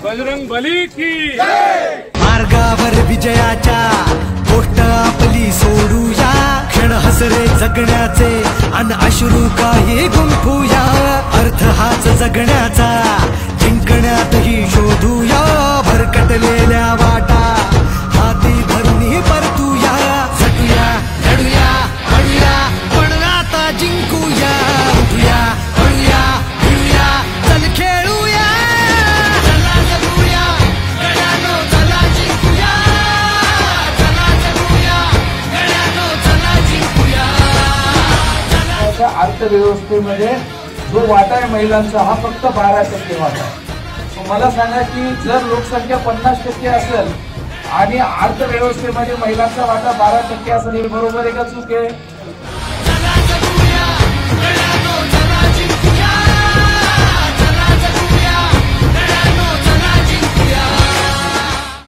बजरंगबली की मार्गावर विजयाच्या गोष्ट आपली सोडूया, क्षण हसरे जगण्याचे अन अश्रू काही गुंफूया, अर्थ हाच जगण्याचा जिंकण्यातही शोधूया, भरकटलेल्या वाटा हाती धरून परतूया, झटूया लढूया पडूया पण आता जिंकूया, उठूया पडूया भिडूया चल खेळूया, चला जगूया गड्यानो चला जिंकूया, चला जगूया गड्यानो चला जिंकूया। अर्थव्यवस्थेमध्ये जो वाटा आहे महिलांचा हा फक्त 12% वाटा आहे। मला सांगा की जर लोकसंख्या 50% असेल आणि अर्थव्यवस्थेमध्ये महिलांचा वाटा 12% असेल, हे बरोबर आहे का चूक आहे?